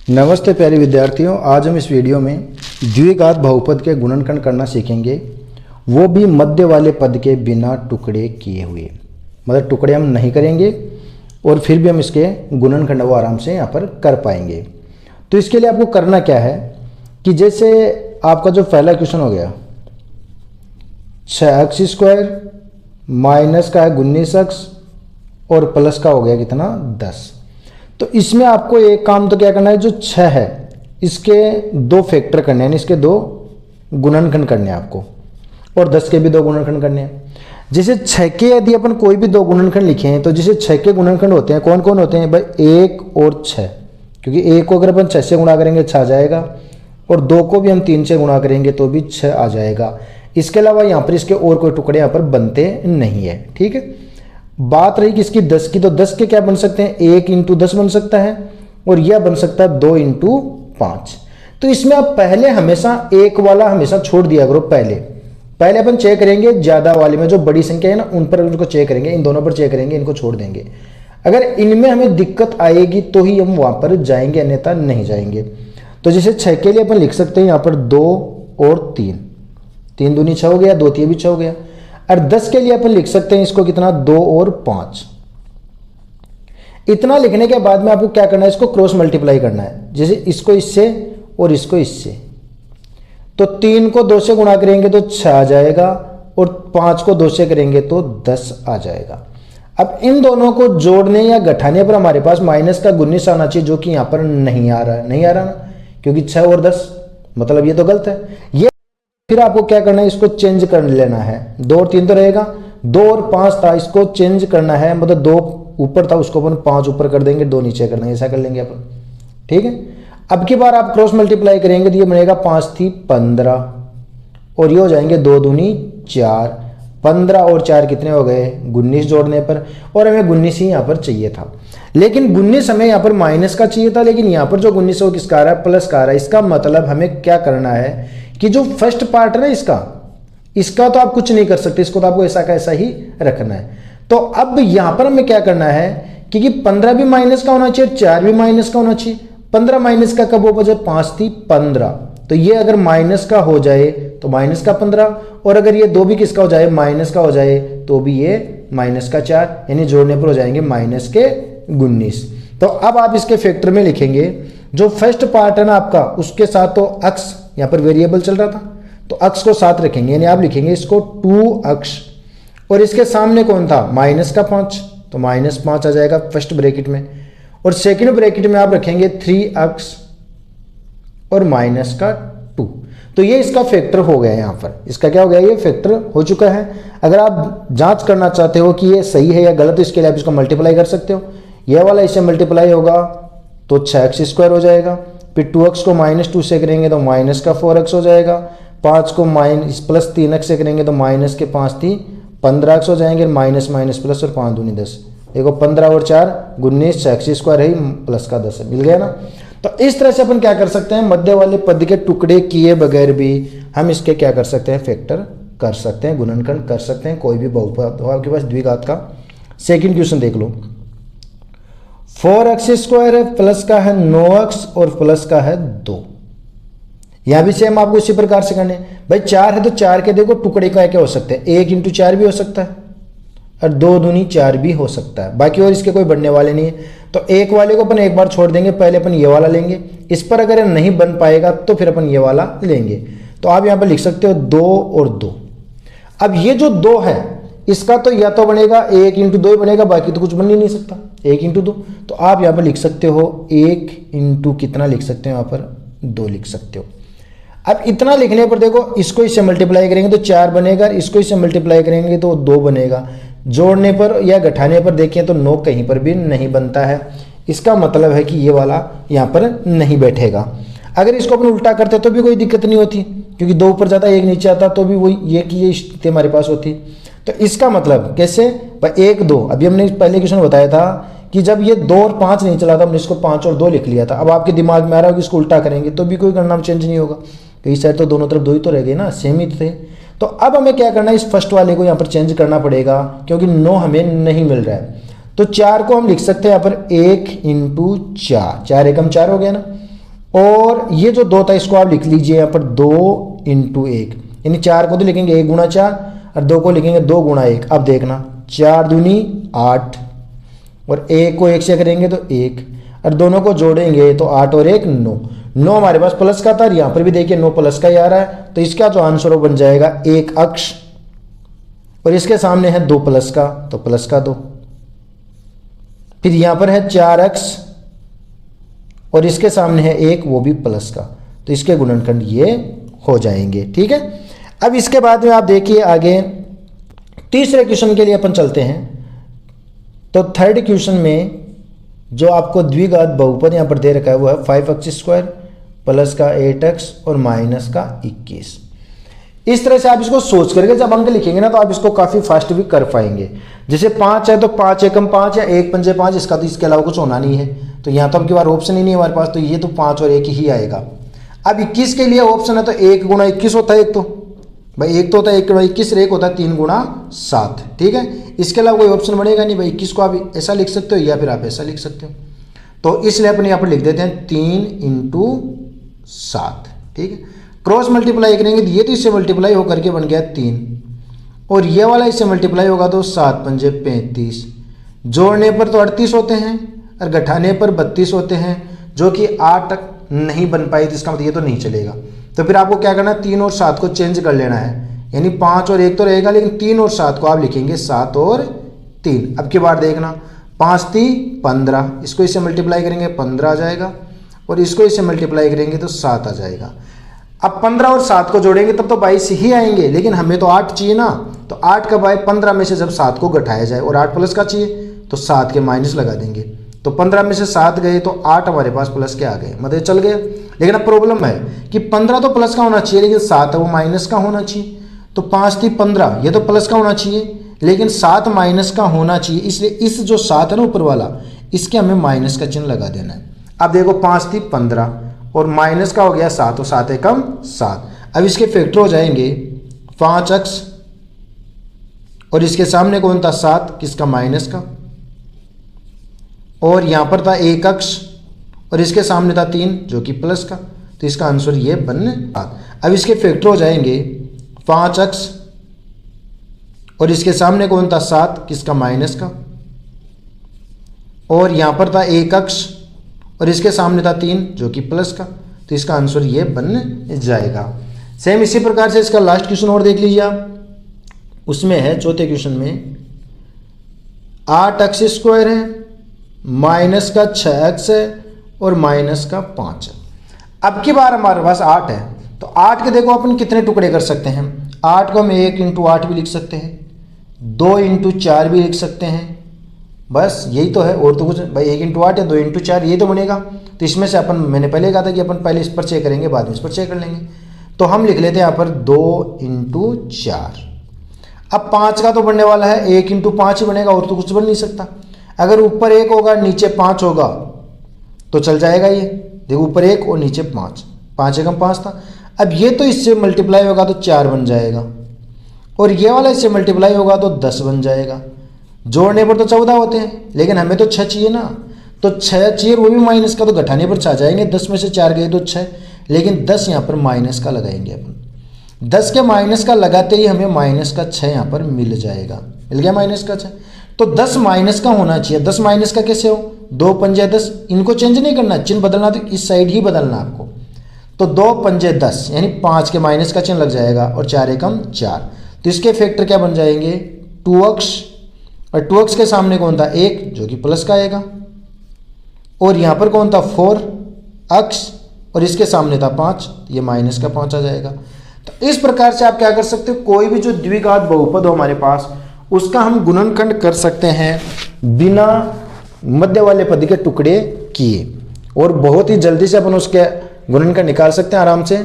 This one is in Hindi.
नमस्ते प्यारे विद्यार्थियों, आज हम इस वीडियो में द्विघात बहुपद के गुणनखंड करना सीखेंगे, वो भी मध्य वाले पद के बिना टुकड़े किए हुए। मतलब टुकड़े हम नहीं करेंगे और फिर भी हम इसके गुणनखंड वो आराम से यहाँ पर कर पाएंगे। तो इसके लिए आपको करना क्या है कि जैसे आपका जो पहला क्वेश्चन हो गया 6x² माइनस का है 19x और प्लस का हो गया कितना 10। तो इसमें आपको एक काम तो क्या करना है, जो 6 है इसके दो फैक्टर करने हैं, इसके दो गुणनखंड करने हैं आपको, और 10 के भी दो गुणनखंड करने हैं। जैसे 6 के यदि अपन कोई भी दो गुणनखंड लिखे हैं तो जैसे 6 के गुणनखंड होते हैं, कौन कौन होते हैं भाई, 1 और 6। क्योंकि 1 को अगर अपन 6 से गुणा करेंगे 6 आ जाएगा, और 2 को भी हम 3 से गुणा करेंगे तो भी 6 आ जाएगा। इसके अलावा यहाँ पर इसके और कोई टुकड़े यहाँ पर बनते नहीं है। ठीक है, बात रही किसकी, 10 की, तो 10 के क्या बन सकते हैं, 1 × 10 बन सकता है, और यह बन सकता है 2 × 5। तो इसमें आप पहले हमेशा एक वाला हमेशा छोड़ दिया करो। पहले अपन चेक करेंगे ज्यादा वाले में, जो बड़ी संख्या है ना उन पर उनको चेक करेंगे, इन दोनों पर चेक करेंगे, इनको छोड़ देंगे। अगर इनमें हमें दिक्कत आएगी तो ही हम वहां पर जाएंगे, अन्यथा नहीं जाएंगे। तो जैसे 6 के लिए अपन लिख सकते हैं यहाँ पर 2 और 3, 3 दूनी 6 हो गया, 2 3 भी 6 हो गया। और 10 के लिए अपन लिख सकते हैं इसको कितना, 2 और 5। इतना लिखने के बाद में आपको क्या करना है, इसको क्रॉस मल्टीप्लाई करना है। जैसे इसको इससे और इसको इससे, तो 3 को 2 से गुणा करेंगे तो 6 आ जाएगा, और 5 को 2 से करेंगे तो 10 आ जाएगा। अब इन दोनों को जोड़ने या घटाने पर हमारे पास माइनस का 19 आना चाहिए, जो कि यहां पर नहीं आ रहा है। नहीं आ रहा ना, क्योंकि 6 और 10, मतलब ये तो गलत है। ये फिर आपको क्या करना है, इसको चेंज कर लेना है। 2 और 3 तो रहेगा, 2 और 5 था, इसको चेंज करना है। मतलब 2 ऊपर था, उसको अपन 5 ऊपर कर देंगे, 2 नीचे कर देंगे, ऐसा कर लेंगे अपन। ठीक है, अब की बार आप क्रॉस मल्टीप्लाई करेंगे तो ये बनेगा 5 थी 15, और ये हो जाएंगे 2 दूनी 4। 15 और 4 कितने हो गए, 19 जोड़ने पर, और हमें 19 ही यहाँ पर चाहिए था। लेकिन 19 हमें यहाँ पर माइनस का चाहिए था, लेकिन यहाँ पर जो 19 है वो किसका आ रहा है, प्लस का आ रहा है। इसका मतलब हमें क्या करना है कि जो फर्स्ट पार्ट है ना इसका तो आप कुछ नहीं कर सकते, इसको तो आपको ऐसा का ऐसा ही रखना है। तो अब यहां पर हमें क्या करना है, क्योंकि 15 भी माइनस का होना चाहिए, 4 भी माइनस का होना चाहिए। 15 माइनस का कब हो जाए, 5 थी 15, तो ये अगर माइनस का हो जाए तो माइनस का 15, और अगर ये 2 भी किसका हो जाए, माइनस का हो जाए, तो भी ये माइनस का 4, यानी जोड़ने पर हो जाएंगे माइनस के 19। तो अब आप इसके फैक्टर में लिखेंगे, जो फर्स्ट पार्ट है ना आपका, उसके साथ तो अक्स यहाँ पर वेरिएबल चल रहा था, तो अक्स को साथ रखेंगे, यानी आप लिखेंगे इसको 2x, और इसके सामने कौन था, माइनस का 5, तो -5 आ जाएगा फर्स्ट ब्रैकेट में, और सेकंड ब्रैकेट में आप रखेंगे 3x और माइनस का 2। तो ये इसका फैक्टर हो गया, यहाँ पर इसका क्या हो गया, ये फैक्टर हो चुका है। अगर आप जांच करना चाहते हो कि ये सही है या गलत, तो इसके लिए आप इसको मल्टीप्लाई कर सकते हो। ये वाला इससे मल्टीप्लाई होगा तो 6x² हो जाएगा, फिर 2x को -2 से करेंगे तो माइनस का 4x हो जाएगा, 5 को प्लस 3x से करेंगे तो माइनस के 5 थी 15x हो जाएंगे, माइनस माइनस प्लस, और 5 दूनी 10। देखो 15 और 4 19, 6x² है, प्लस का 10 है, मिल गया ना। तो इस तरह से अपन क्या कर सकते हैं, मध्य वाले पद के टुकड़े किए बगैर भी हम इसके क्या कर सकते हैं, फैक्टर कर सकते हैं, गुणनखंड कर सकते हैं, कोई भी बहुपद हो आपके पास द्विघात का। सेकेंड क्वेश्चन देख लो, 4x² है, प्लस का है 9x और प्लस का है 2। यहां भी सेम आपको इसी प्रकार से करने भाई, 4 है तो 4 के देखो टुकड़े का क्या हो सकते हैं, 1 × 4 भी हो सकता है, और 2 दूनी 4 भी हो सकता है, बाकी और इसके कोई बढ़ने वाले नहीं है। तो एक वाले को अपन एक बार छोड़ देंगे, पहले अपन ये वाला लेंगे, इस पर अगर नहीं बन पाएगा तो फिर अपन ये वाला लेंगे। तो आप यहां पर लिख सकते हो 2 और 2। अब ये जो 2 है इसका तो या तो बनेगा 1 × 2 बनेगा, बाकी तो कुछ बन ही नहीं सकता, 1 × 2। तो आप यहाँ पर लिख सकते हो 1 × कितना लिख सकते हो, यहाँ पर 2 लिख सकते हो। अब इतना लिखने पर देखो, इसको इससे मल्टीप्लाई करेंगे तो 4 बनेगा, इसको इससे मल्टीप्लाई करेंगे तो 2 बनेगा। जोड़ने पर या घटाने पर देखें तो 9 कहीं पर भी नहीं बनता है, इसका मतलब है कि ये वाला यहाँ पर नहीं बैठेगा। अगर इसको अपन उल्टा करते तो भी कोई दिक्कत नहीं होती, क्योंकि 2 ऊपर जाता 1 नीचे आता, तो भी वही ये की ये स्थिति हमारे पास होती। तो इसका मतलब कैसे भाई, 1 2, अभी हमने पहले क्वेश्चन बताया था कि जब ये 2 और 5 नहीं चला था, हमने इसको 5 और 2 लिख लिया था। अब आपके दिमाग में आ रहा है कि इसको उल्टा करेंगे तो भी कोई गणना में चेंज नहीं होगा, कई साइड तो दोनों तरफ 2 ही तो रह गए ना, सेम ही थे। तो अब हमें क्या करना है, इस फर्स्ट वाले को यहाँ पर चेंज करना पड़ेगा, क्योंकि 9 हमें नहीं मिल रहा है। तो 4 को हम लिख सकते हैं यहाँ पर 1 × 4, 4 एकम 4 हो गया ना। और ये जो 2 था इसको आप लिख लीजिए यहाँ पर 2 इंटू 1, यानी 4 को तो लिखेंगे 1 गुणा 4 और 2 को लिखेंगे 2 गुणा 1। अब देखना 4 दूनी 8 और 1 को 1 से करेंगे तो 1 और दोनों को जोड़ेंगे तो 8 और 1 9। 9 हमारे पास प्लस का था और यहाँ पर भी देखिए 9 प्लस का ही आ रहा है, तो इसका जो आंसर वो बन जाएगा 1 अक्ष और इसके सामने है 2 प्लस का तो प्लस का 2। फिर यहाँ पर है 4 अक्ष और इसके सामने है 1 वो भी प्लस का, तो इसके गुणनखंड ये हो जाएंगे। ठीक है, अब इसके बाद में आप देखिए आगे तीसरे क्वेश्चन के लिए अपन चलते हैं। तो थर्ड क्वेश्चन में जो आपको द्विघात बहुपद यहाँ पर दे रखा है वो है 5x² प्लस का 8x और माइनस का 21। इस तरह से आप इसको सोच करके जब अंक लिखेंगे ना तो आप इसको काफ़ी फास्ट भी कर पाएंगे। जैसे 5 है तो 5 एकम 5 या 1 पंजे 5, इसका तो इसके अलावा कुछ होना नहीं है, तो यहाँ तो आपके पास ऑप्शन ही नहीं है हमारे पास, तो ये तो 5 और 1 ही आएगा। अब 21 के लिए ऑप्शन है तो 1 गुणा 21 होता है, एक तो भाई 1 तो होता है 1 गुणा 21, 1 होता है 3 गुणा 7। ठीक है, इसके अलावा कोई ऑप्शन बनेगा नहीं भाई। 21 को आप ऐसा लिख सकते हो या फिर आप ऐसा लिख सकते हो, तो इसलिए अपन यहाँ पर लिख देते हैं 3 इंटू 7। ठीक है, क्रॉस मल्टीप्लाई करेंगे तो ये तो इससे मल्टीप्लाई होकर के बन गया 3 और ये वाला इससे मल्टीप्लाई होगा तो 7 पंजे 35, जोड़ने पर तो 38 होते हैं और घटाने पर 32 होते हैं, जो कि 8 तक नहीं बन पाई, तो इसका मतलब ये तो नहीं चलेगा। तो फिर आपको क्या करना है, 3 और 7 को चेंज कर लेना है, यानी 5 और 1 तो रहेगा, लेकिन 3 और 7 को आप लिखेंगे 7 और 3। अब की बार देखना 5 3 15, इसको इससे मल्टीप्लाई करेंगे 15 आ जाएगा और इसको इससे मल्टीप्लाई करेंगे तो 7 आ जाएगा। अब 15 और 7 को जोड़ेंगे तब तो 22 ही आएंगे, लेकिन हमें तो 8 चाहिए ना, तो 8 का बाय 15 में से जब 7 को घटाया जाए और 8 प्लस का चाहिए तो 7 के माइनस लगा देंगे, तो 15 में से 7 गए तो 8 हमारे पास प्लस के आ गए, मतलब चल गए। लेकिन अब प्रॉब्लम है कि 15 तो प्लस का होना चाहिए लेकिन 7 है वो माइनस का होना चाहिए, तो 5 3 15 ये तो प्लस का होना चाहिए लेकिन 7 माइनस का होना चाहिए, इसलिए इस जो 7 है ना ऊपर वाला, इसके हमें माइनस का चिन्ह लगा देना है। अब देखो 5 3 15 और माइनस का हो गया 7 और 7 एकम 7। अब इसके फैक्टर हो जाएंगे 5x और इसके सामने कौन था 7, किसका माइनस का, और यहाँ पर था 1x और इसके सामने था 3 जो कि प्लस का, तो इसका आंसर ये बन 7। अब इसके फैक्टर हो जाएंगे 5x और इसके सामने कौन था 7, किसका माइनस का, और यहाँ पर था 1x और इसके सामने था 3 जो कि प्लस का, तो इसका आंसर ये बन जाएगा। सेम इसी प्रकार से इसका लास्ट क्वेश्चन और देख लीजिए आप, उसमें है चौथे क्वेश्चन में 8x² है माइनस का 6x है और माइनस का 5 है। अब की बार हमारे पास 8 है, तो 8 के देखो अपन कितने टुकड़े कर सकते हैं, 8 को हम 1 इंटू 8 भी लिख सकते हैं, 2 इंटू 4 भी लिख सकते हैं, बस यही तो है, और तो कुछ भाई 1 इंटू 8 या 2 इंटू 4 ये तो बनेगा। तो इसमें से अपन, मैंने पहले कहा था कि अपन पहले इस पर चेक करेंगे बाद में इस पर चेक कर लेंगे, तो हम लिख लेते हैं यहाँ पर 2 इंटू 4। अब 5 का तो बनने वाला है 1 इंटू 5 ही बनेगा, और तो कुछ बन नहीं सकता। अगर ऊपर 1 होगा नीचे 5 होगा तो चल जाएगा, ये देखो ऊपर 1 और नीचे 5, 5 एकम 5 था। अब ये तो इससे मल्टीप्लाई होगा तो 4 बन जाएगा, और ये वाला इससे मल्टीप्लाई होगा तो 10 बन जाएगा। जोड़ने पर तो 14 होते हैं, लेकिन हमें तो 6 चाहिए ना, तो 6 चाहिए, वो भी माइनस का, तो घटाने पर 6 जाएंगे, 10 में से 4 गए तो 6, लेकिन 10 यहाँ पर माइनस का लगाएंगे अपन। 10 के माइनस का लगाते ही हमें माइनस का 6 यहाँ पर मिल जाएगा, मिल गया माइनस का 6। तो 10 माइनस का होना चाहिए, 10 माइनस का कैसे हो, 2 पंजे 10, इनको चेंज नहीं करना, चिन्ह बदलना तो इस साइड ही बदलना आपको, तो 2 पंजे 10 यानी 5 के माइनस का चिन्ह लग जाएगा और 4 एकम 4, तो इसके फैक्टर क्या बन जाएंगे 2x, और 2x के सामने कौन था 1 जो कि प्लस का आएगा, और यहाँ पर कौन था 4x और इसके सामने था 5, ये माइनस का 5 आ जाएगा। तो इस प्रकार से आप क्या कर सकते हो, कोई भी जो द्विघात बहुपद हो हमारे पास उसका हम गुणनखंड कर सकते हैं बिना मध्य वाले पद के टुकड़े किए, और बहुत ही जल्दी से अपन उसके गुणनखंड निकाल सकते हैं आराम से।